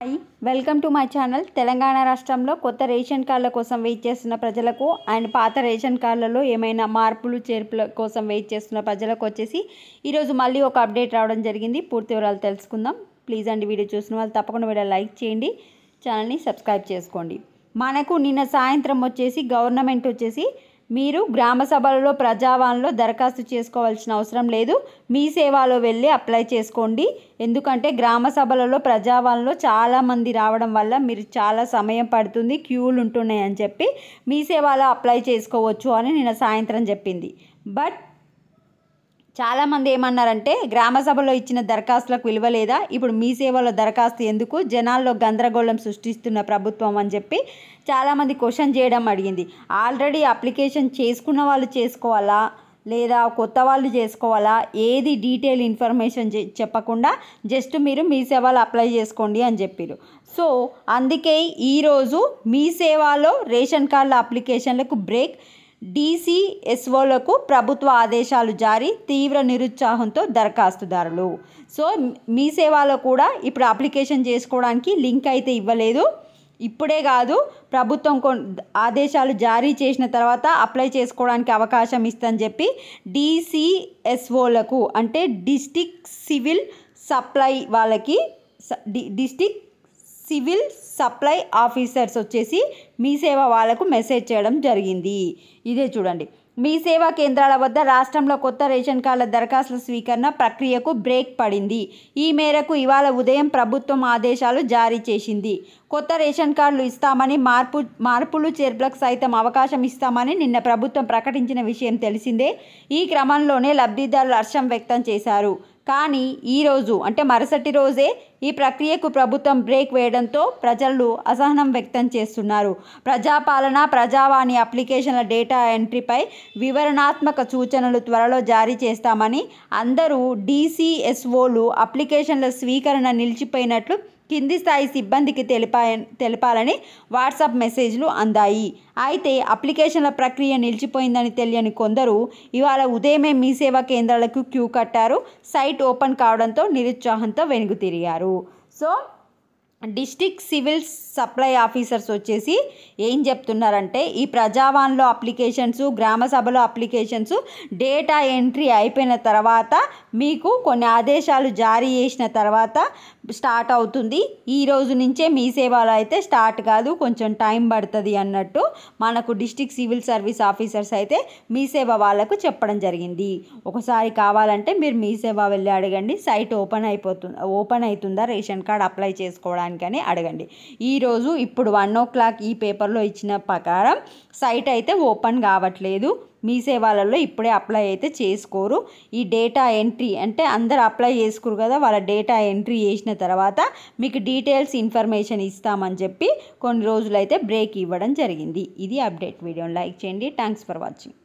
Hi welcome to my channel. Telangana రాష్ట్రంలో కొత్త ration కార్డుల కోసం వెయిట్ చేస్తున్న ప్రజలకు అండ్ పాత రేషన్ కార్డులలో ఏమైనా మార్పులు చేర్పుల కోసం వెయిట్ చేస్తున్న ప్రజలకు వచ్చేసి ఈరోజు మళ్ళీ ఒక అప్డేట్ రావడం జరిగింది. పూర్తి వివరాలు తెలుసుకుందాం. ప్లీజ్ అండి, వీడియో చూసిన వాళ్ళు తప్పకుండా వీడియో లైక్ చేయండి, ఛానల్ని సబ్స్క్రైబ్ చేసుకోండి. మనకు నిన్న సాయంత్రం వచ్చేసి గవర్నమెంట్ వచ్చేసి మీరు గ్రామ సభలలో ప్రజావాణిలో దరఖాస్తు చేసుకోవాల్సిన అవసరం లేదు, మీ సేవలో వెళ్ళి అప్లై చేసుకోండి. ఎందుకంటే గ్రామ సభలలో ప్రజావాణిలో చాలామంది రావడం వల్ల మీరు చాలా సమయం పడుతుంది, క్యూలు ఉంటున్నాయి అని చెప్పి మీ సేవలో అప్లై చేసుకోవచ్చు అని నిన్న సాయంత్రం చెప్పింది. బట్ చాలామంది ఏమన్నారంటే గ్రామ సభలో ఇచ్చిన దరఖాస్తులకు విలువ లేదా, ఇప్పుడు మీ సేవలో దరఖాస్తు ఎందుకు, జనాల్లో గందరగోళం సృష్టిస్తున్న ప్రభుత్వం అని చెప్పి చాలామంది క్వశ్చన్ చేయడం అడిగింది. ఆల్రెడీ అప్లికేషన్ చేసుకున్న వాళ్ళు చేసుకోవాలా లేదా కొత్త వాళ్ళు చేసుకోవాలా, ఏది డీటెయిల్ ఇన్ఫర్మేషన్ చెప్పకుండా జస్ట్ మీరు మీ సేవలో అప్లై చేసుకోండి అని చెప్పారు. సో అందుకే ఈరోజు మీ సేవలో రేషన్ కార్డుల అప్లికేషన్లకు బ్రేక్. DCSOలకు ప్రభుత్వ ఆదేశాలు జారీ, తీవ్ర నిరుత్సాహంతో దరఖాస్తుదారులు. సో మీ సేవలో కూడా ఇప్పుడు అప్లికేషన్ చేసుకోవడానికి లింక్ అయితే ఇవ్వలేదు. ఇప్పుడే కాదు, ప్రభుత్వం ఆదేశాలు జారీ చేసిన తర్వాత అప్లై చేసుకోవడానికి అవకాశం ఇస్తుందని చెప్పి DCSOలకు అంటే డిస్ట్రిక్ట్ సివిల్ సప్లై వాళ్ళకి డిస్ట్రిక్ట్ సివిల్ సప్లై ఆఫీసర్స్ వచ్చేసి మీ సేవ వాళ్ళకు మెసేజ్ చేయడం జరిగింది. ఇదే చూడండి, మీ సేవా కేంద్రాల వద్ద రాష్ట్రంలో కొత్త రేషన్ కార్డుల దరఖాస్తుల స్వీకరణ ప్రక్రియకు బ్రేక్ పడింది. ఈ మేరకు ఇవాళ ఉదయం ప్రభుత్వం ఆదేశాలు జారీ చేసింది. కొత్త రేషన్ కార్డులు ఇస్తామని, మార్పులు చేర్పులకు సైతం అవకాశం ఇస్తామని నిన్న ప్రభుత్వం ప్రకటించిన విషయం తెలిసిందే. ఈ క్రమంలోనే లబ్ధిదారులు హర్షం వ్యక్తం చేశారు. కానీ ఈరోజు అంటే మరుసటి రోజే ఈ ప్రక్రియకు ప్రభుత్వం బ్రేక్ వేయడంతో ప్రజలు అసహనం వ్యక్తం చేస్తున్నారు. ప్రజాపాలన, ప్రజావాణి అప్లికేషన్ల డేటా ఎంట్రీపై వివరణాత్మక సూచనలు త్వరలో జారీ చేస్తామని, అందరూ DCSOలు అప్లికేషన్ల స్వీకరణ నిలిచిపోయినట్లు కింది స్థాయి సిబ్బందికి తెలపాలని వాట్సాప్ మెసేజ్లు అందాయి. అయితే అప్లికేషన్ల ప్రక్రియ నిలిచిపోయిందని తెలియని కొందరు ఇవాళ ఉదయమే మీ సేవా కేంద్రాలకు క్యూ కట్టారు. సైట్ ఓపెన్ కావడంతో నిరుత్సాహంతో వెనుకతిరిగారు. So district civil supply officers వచ్చేసి ఏం చెప్తున్నారంటే ఈ ప్రజావాణిలో అప్లికేషన్స్, గ్రామ సభలో అప్లికేషన్స్ డేటా ఎంట్రీ అయిపోయిన తర్వాత మీకు కొన్ని ఆదేశాలు జారీ చేసిన తర్వాత స్టార్ట్ అవుతుంది. ఈ రోజు నుంచే మీ సేవలో అయితే స్టార్ట్ కాదు, కొంచెం టైం పడుతుంది అన్నట్టు మనకు డిస్ట్రిక్ట్ సివిల్ సర్వీస్ ఆఫీసర్స్ అయితే మీ సేవ వాళ్ళకు చెప్పడం జరిగింది. ఒకసారి కావాలంటే మీరు మీ సేవ వెళ్ళి అడగండి, సైట్ ఓపెన్ అవుతుందా రేషన్ కార్డ్ అప్లై చేసుకోవడానికి అని అడగండి. ఈరోజు ఇప్పుడు 1 o'clock ఈ పేపర్లో ఇచ్చిన ప్రకారం సైట్ అయితే ఓపెన్ కావట్లేదు. మీ సేవలలో ఇప్పుడే అప్లై అయితే చేసుకోరు. ఈ డేటా ఎంట్రీ అంటే అందరు అప్లై చేసుకోరు కదా, వాళ్ళ డేటా ఎంట్రీ చేసిన తర్వాత మీకు డీటెయిల్స్ ఇన్ఫర్మేషన్ ఇస్తామని చెప్పి కొన్ని రోజులైతే బ్రేక్ ఇవ్వడం జరిగింది. ఇది అప్డేట్. వీడియోని లైక్ చేయండి. Thanks for watching.